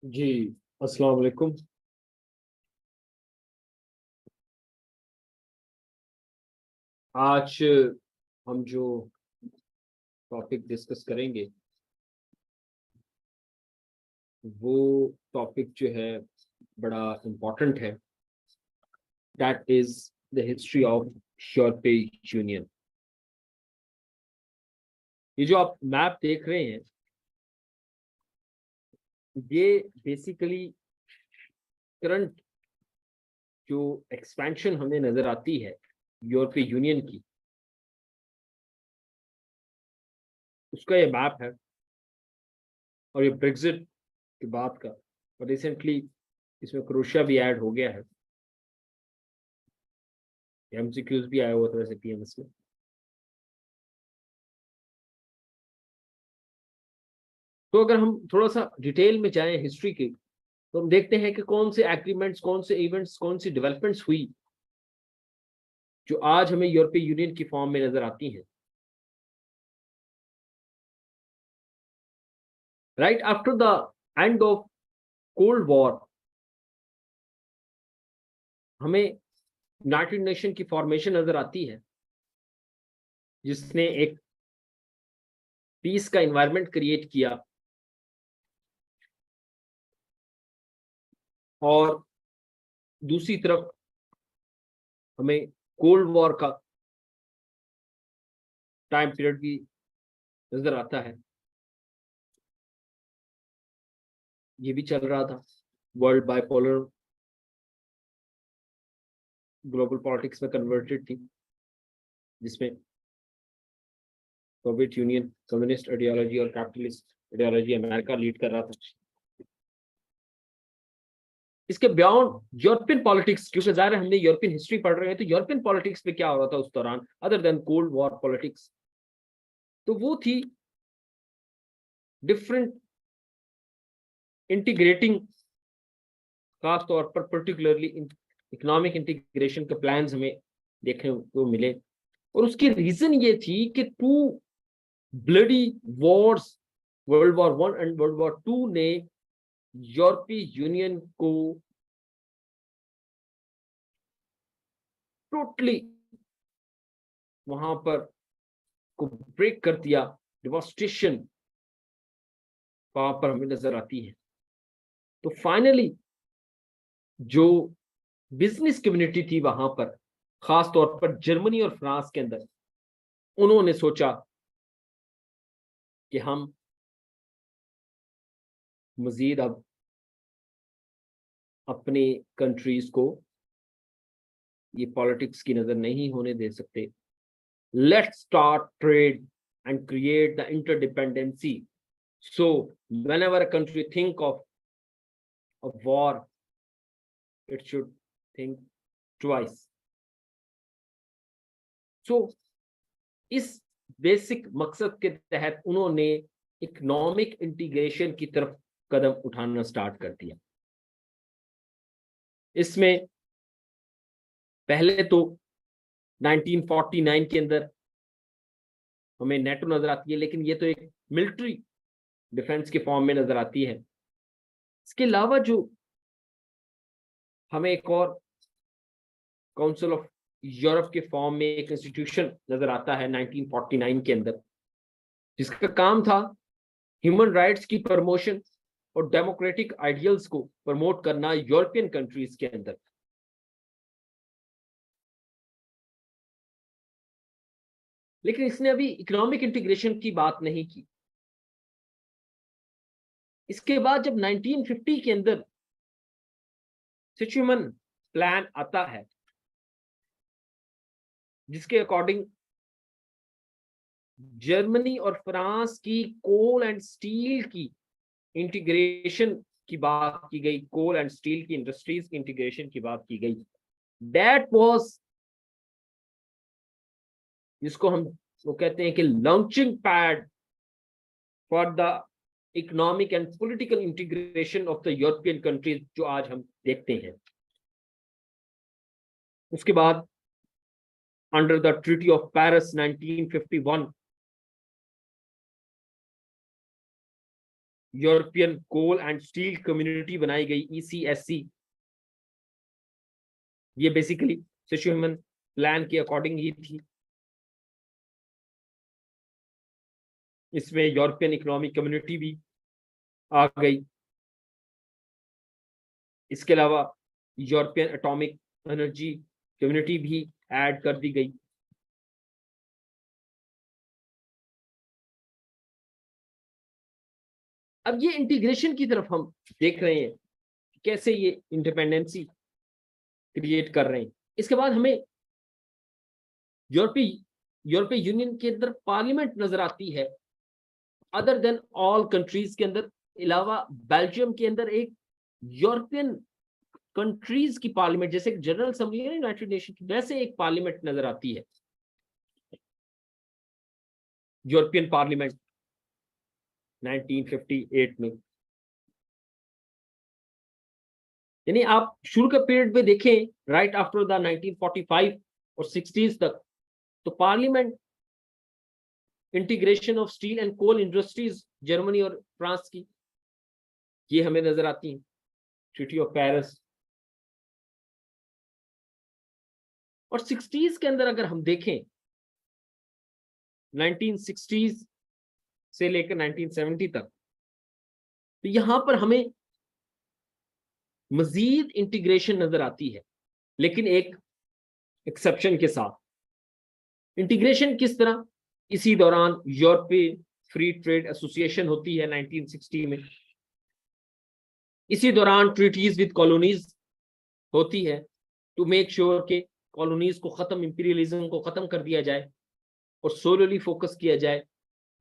जी, अस्सलाम वालेकुम। आज हम जो टॉपिक डिस्कस करेंगे वो टॉपिक जो है बड़ा इम्पोर्टेंट है। That is the history of यूरोपीय यूनियन। ये जो आप मैप देख रहे हैं, ये बेसिकली करंट जो एक्सपेंशन हमें नजर आती है यूरोपीय यूनियन की, उसका ये मैप है। और ये ब्रेग्जिट के बाद का, और रिसेंटली इसमें क्रोएशिया भी ऐड हो गया है। एमसीक्यूज भी आया हुआ था वैसे पीएमएस में। तो अगर हम थोड़ा सा डिटेल में जाएं हिस्ट्री के, तो हम देखते हैं कि कौन से एग्रीमेंट्स, कौन से इवेंट्स, कौन सी डेवलपमेंट्स हुई जो आज हमें यूरोपीय यूनियन की फॉर्म में नजर आती हैं। Right after the end of cold war हमें यूनाइटेड नेशन की फॉर्मेशन नजर आती है, जिसने एक पीस का एनवायरनमेंट क्रिएट किया। और दूसरी तरफ हमें कोल्ड वॉर का टाइम पीरियड भी नजर आता है। ये भी चल रहा था। वर्ल्ड बाइपोलर ग्लोबल पॉलिटिक्स में कन्वर्टेड थी, जिसमें सोवियत यूनियन, कम्युनिस्ट आइडियोलॉजी और कैपिटलिस्ट आइडियोलॉजी अमेरिका लीड कर रहा था। इसके बियॉन्ड यूरोपियन पॉलिटिक्स, क्योंकि ज़ाहिर है हमने यूरोपियन हिस्ट्री पढ़ रहे हैं, तो यूरोपियन पॉलिटिक्स में क्या हो रहा था उस दौरान other than cold war politics, तो वो थी डिफरेंट इंटीग्रेटिंग, खास तौर पर पर्टिकुलरली इकोनॉमिक इंटीग्रेशन के प्लान्स हमें देखने को मिले। और उसकी रीजन ये थी कि two bloody wars, world war one and world war two, ने यूरोपीय यूनियन को टोटली वहां पर को ब्रेक कर दिया। डिवोस्टेशन वहां पर हमें नजर आती है। तो फाइनली जो बिजनेस कम्युनिटी थी वहां पर, खास तौर पर जर्मनी और फ्रांस के अंदर, उन्होंने सोचा कि हम मजीद अब अपनी कंट्रीज को ये पॉलिटिक्स की नजर नहीं होने दे सकते। Let's start trade and create the interdependency. So whenever a country think of a war, it should think twice. So इस बेसिक मकसद के तहत उन्होंने इकोनॉमिक इंटीग्रेशन की तरफ कदम उठाना स्टार्ट कर दिया। इसमें पहले तो 1949 के अंदर हमें नेटो नजर आती है, लेकिन ये तो एक मिलिट्री डिफेंस के फॉर्म में नजर आती है। इसके अलावा जो हमें एक और काउंसिल ऑफ यूरोप के फॉर्म में एक इंस्टीट्यूशन नजर आता है 1949 के अंदर, जिसका काम था ह्यूमन राइट्स की प्रमोशन और डेमोक्रेटिक आइडियल्स को प्रमोट करना यूरोपियन कंट्रीज के अंदर। लेकिन इसने अभी इकोनॉमिक इंटीग्रेशन की बात नहीं की। इसके बाद जब 1950 के अंदर सिचुएमन प्लान आता है, जिसके अकॉर्डिंग जर्मनी और फ्रांस की कोल एंड स्टील की इंटीग्रेशन की बात की गई, कोल एंड स्टील की इंडस्ट्रीज की इंटीग्रेशन की बात की गई। दैट वाज, जिसको हम वो कहते हैं कि launching pad for the economic and political integration of the European countries, जो आज हम देखते हैं। उसके बाद under the treaty of Paris 1951, European coal and steel community बनाई गई, ECSC। ये बेसिकली सिचुएशन प्लान के अकॉर्डिंग ही थी। इसमें यूरोपियन इकोनॉमिक कम्युनिटी भी आ गई। इसके अलावा यूरोपियन एटॉमिक एनर्जी कम्युनिटी भी ऐड कर दी गई। अब ये इंटीग्रेशन की तरफ हम देख रहे हैं, कैसे ये इंडिपेंडेंसी क्रिएट कर रहे हैं। इसके बाद हमें यूरोपीय यूनियन के अंदर पार्लियामेंट नजर आती है, अदर देन ऑल कंट्रीज के अंदर। अलावा बेल्जियम के अंदर एक यूरोपियन कंट्रीज की पार्लियामेंट, जैसे जनरल असेंबली है यूनाइटेड नेशन की, वैसे एक पार्लियामेंट नजर आती है, यूरोपियन पार्लियामेंट 1958 में। यानी आप शुरू के पीरियड में देखें, राइट आफ्टर द 1945 और 60s तक, तो parliament integration of steel and coal industries Germany और फ्रांस की, ये हमें नजर आती है, ट्रीटी ऑफ पेरिस। और 60s के अंदर अगर हम देखें, 1960s से लेकर 1970 तक, तो यहां पर हमें मजीद इंटीग्रेशन नजर आती है, लेकिन एक एक्सेप्शन के साथ। इंटीग्रेशन किस तरह? इसी दौरान यूरोपीय फ्री ट्रेड एसोसिएशन होती है 1960 में। इसी दौरान ट्रीटीज विद कॉलोनीज होती है, टू मेक श्योर के कॉलोनीज को खत्म, इंपीरियलिज्म को खत्म कर दिया जाए और सोलली फोकस किया जाए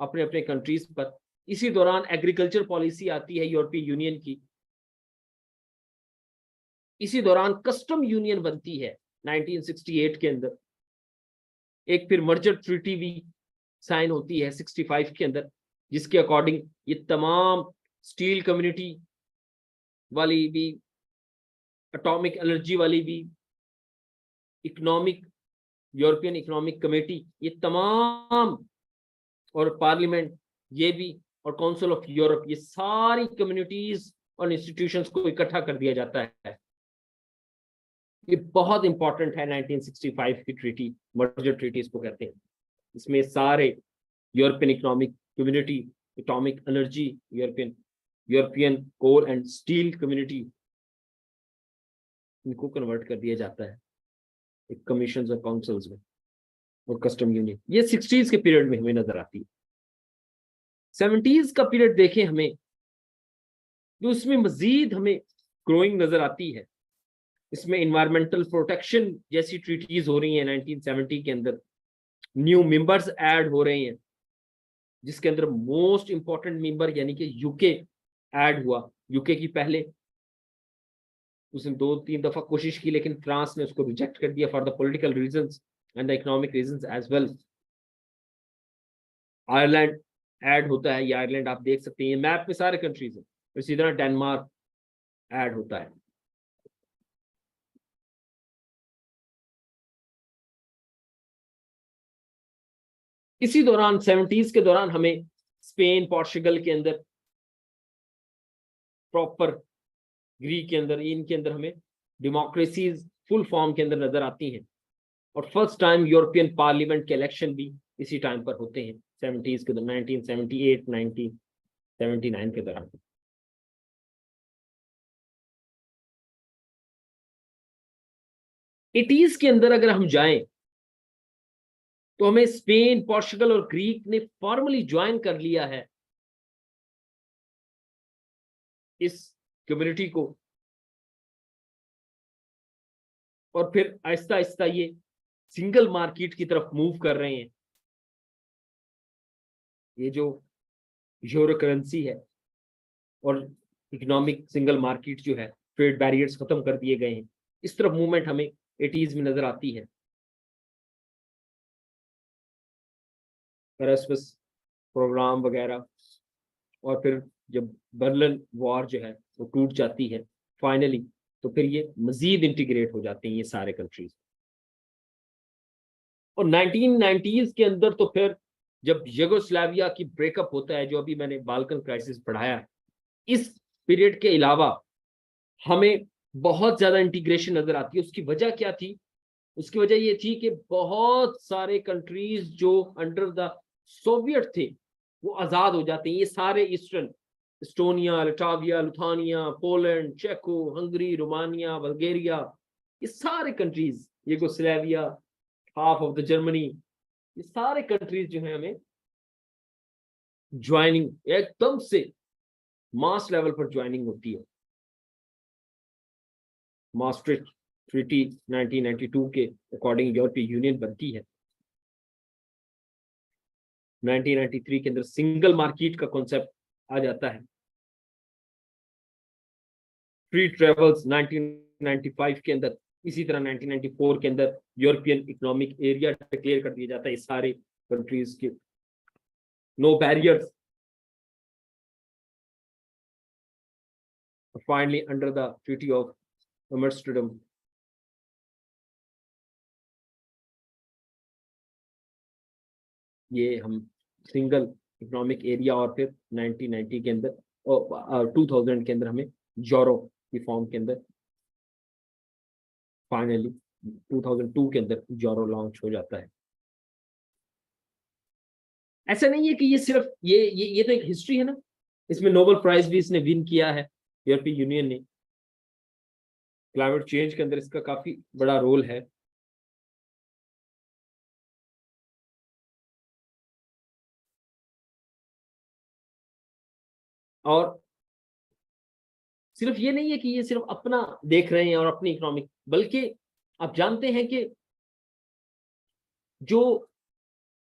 अपने अपने कंट्रीज पर। इसी दौरान एग्रीकल्चर पॉलिसी आती है यूरोपीय यूनियन की। इसी दौरान कस्टम यूनियन बनती है 1968 के अंदर। एक फिर मर्जर ट्रीटी भी साइन होती है 65 के अंदर, जिसके अकॉर्डिंग ये तमाम स्टील कम्युनिटी वाली भी, एटॉमिक एनर्जी वाली भी, इकोनॉमिक, यूरोपियन इकोनॉमिक कमेटी, ये तमाम, और पार्लियामेंट ये भी, और काउंसिल ऑफ यूरोप, ये सारी कम्युनिटीज और इंस्टीट्यूशंस को इकट्ठा कर दिया जाता है। ये बहुत इंपॉर्टेंट है 1965 की ट्रीटी, मर्जर ट्रीटी इसको कहते हैं। इसमें सारे European economic community, atomic energy, European coal and steel community, इनको कन्वर्ट कर दिया जाता है एक कमीशंस और काउंसिल्स में, और कस्टम यूनियन। ये 60s के पीरियड में हमें नजर आती है। 70s का पीरियड देखें हमें, तो इसमें मजीद हमें ग्रोइंग नजर आती है। इसमें इन्वायरमेंटल प्रोटेक्शन जैसी ट्रीटीज हो रही हैं 1970 के अंदर। न्यू मेंबर्स ऐड हो रहे हैं, जिसके अंदर मोस्ट इंपॉर्टेंट मेंबर यानी कि यूके ऐड हुआ। यूके की पहले उसने 2-3 दफा कोशिश की, लेकिन फ्रांस ने उसको रिजेक्ट कर दिया for the political reasons and the economic reasons as well. Ireland add होता है, ये आयरलैंड आप देख सकते हैं, ये मैप में सारे कंट्रीज हैं। इसी तरह डेनमार्क ऐड होता है। इसी दौरान 70s के दौरान हमें स्पेन, पोर्चुगल के अंदर, प्रॉपर ग्रीक के अंदर, इनके अंदर हमें डेमोक्रेसीज फुल फॉर्म के अंदर नजर आती हैं। और फर्स्ट टाइम यूरोपियन पार्लियामेंट के इलेक्शन भी इसी टाइम पर होते हैं 70s के दौरान, 1978 1979 के दौरान। एटीज के अंदर अगर हम जाएं, तो हमें स्पेन, पोर्चुगल और ग्रीक ने फॉर्मली ज्वाइन कर लिया है इस कम्युनिटी को, और फिर आहिस्ता आहिस्ता ये सिंगल मार्केट की तरफ मूव कर रहे हैं। ये जो यूरो करेंसी है और इकोनॉमिक सिंगल मार्केट जो है, ट्रेड बैरियर्स खत्म कर दिए गए हैं, इस तरफ मूवमेंट हमें 80s में नजर आती है। एरास्मस प्रोग्राम वगैरह, और फिर जब बर्लिन वॉर जो है वो टूट जाती है फाइनली, तो फिर ये मजीद इंटीग्रेट हो जाते हैं ये सारे कंट्रीज। और 1990s के अंदर तो फिर जब यूगोस्लाविया की ब्रेकअप होता है, जो अभी मैंने बाल्कन क्राइसिस पढ़ाया, इस पीरियड के अलावा हमें बहुत ज्यादा इंटीग्रेशन नजर आती है। उसकी वजह क्या थी? उसकी वजह ये थी कि बहुत सारे कंट्रीज जो अंडर द सोवियत थे वो आजाद हो जाते हैं। ये सारे ईस्टर्न, एस्टोनिया, लिटाविया, लुथानिया, पोलैंड, चेको, हंगरी, रोमानिया, बल्गेरिया, ये सारे countries, Yugoslavia, half of the Germany, ये सारे कंट्रीज जो है हमें ज्वाइनिंग एकदम से मास लेवल पर ज्वाइनिंग होती है। maastricht ट्रीटी 1992 के अकॉर्डिंग यूरोपीय यूनियन बनती है। 1993 के अंदर सिंगल मार्केट का कॉन्सेप्ट आ जाता है। फ्री ट्रेवल्स 1995 के अंदर, इसी तरह 1994 के अंदर यूरोपियन इकोनॉमिक एरिया डिक्लेयर कर दिया जाता है इस सारे कंट्रीज के। No barriers, finally under the treaty of Amsterdam ये हम सिंगल इकोनॉमिक एरिया, और फिर 1990 के अंदर और 2000 के अंदर हमें यूरो की फॉर्म के अंदर फाइनली 2002 के अंदर यूरो लॉन्च हो जाता है। ऐसा नहीं है कि ये सिर्फ ये तो एक हिस्ट्री है ना, इसमें नोबेल प्राइज भी इसने विन किया है यूरोपीय यूनियन ने। क्लाइमेट चेंज के अंदर इसका काफी बड़ा रोल है। और सिर्फ ये नहीं है कि ये सिर्फ अपना देख रहे हैं और अपनी इकोनॉमिक, बल्कि आप जानते हैं कि जो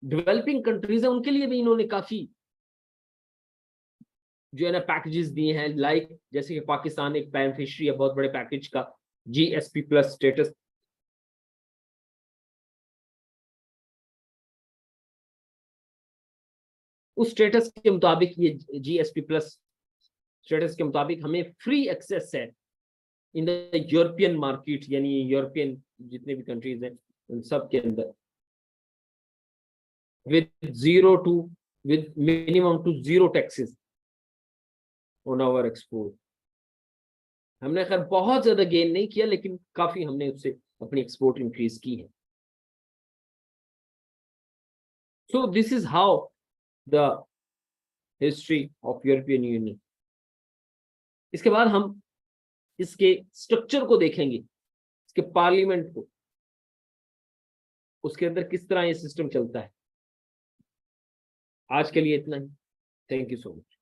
डेवलपिंग कंट्रीज है उनके लिए भी इन्होंने काफी जो है ना पैकेजेस दिए हैं। लाइक जैसे कि पाकिस्तान एक बेनिफिशियरी है बहुत बड़े पैकेज का, जीएसपी प्लस स्टेटस। उस स्टेटस के मुताबिक, ये जीएसपी प्लस स्टेटस के मुताबिक हमें फ्री एक्सेस है इन द यूरोपियन मार्केट, यानी यूरोपियन जितने भी कंट्रीज हैं उन सब के अंदर, with zero to with minimum to zero taxes on our export। हमने खैर बहुत ज्यादा गेन नहीं किया, लेकिन काफी हमने उससे अपनी एक्सपोर्ट इंक्रीज की है। So this is how the history of European union. इसके बाद हम इसके स्ट्रक्चर को देखेंगे, इसके पार्लियामेंट को, उसके अंदर किस तरह ये सिस्टम चलता है। आज के लिए इतना ही। Thank you so much.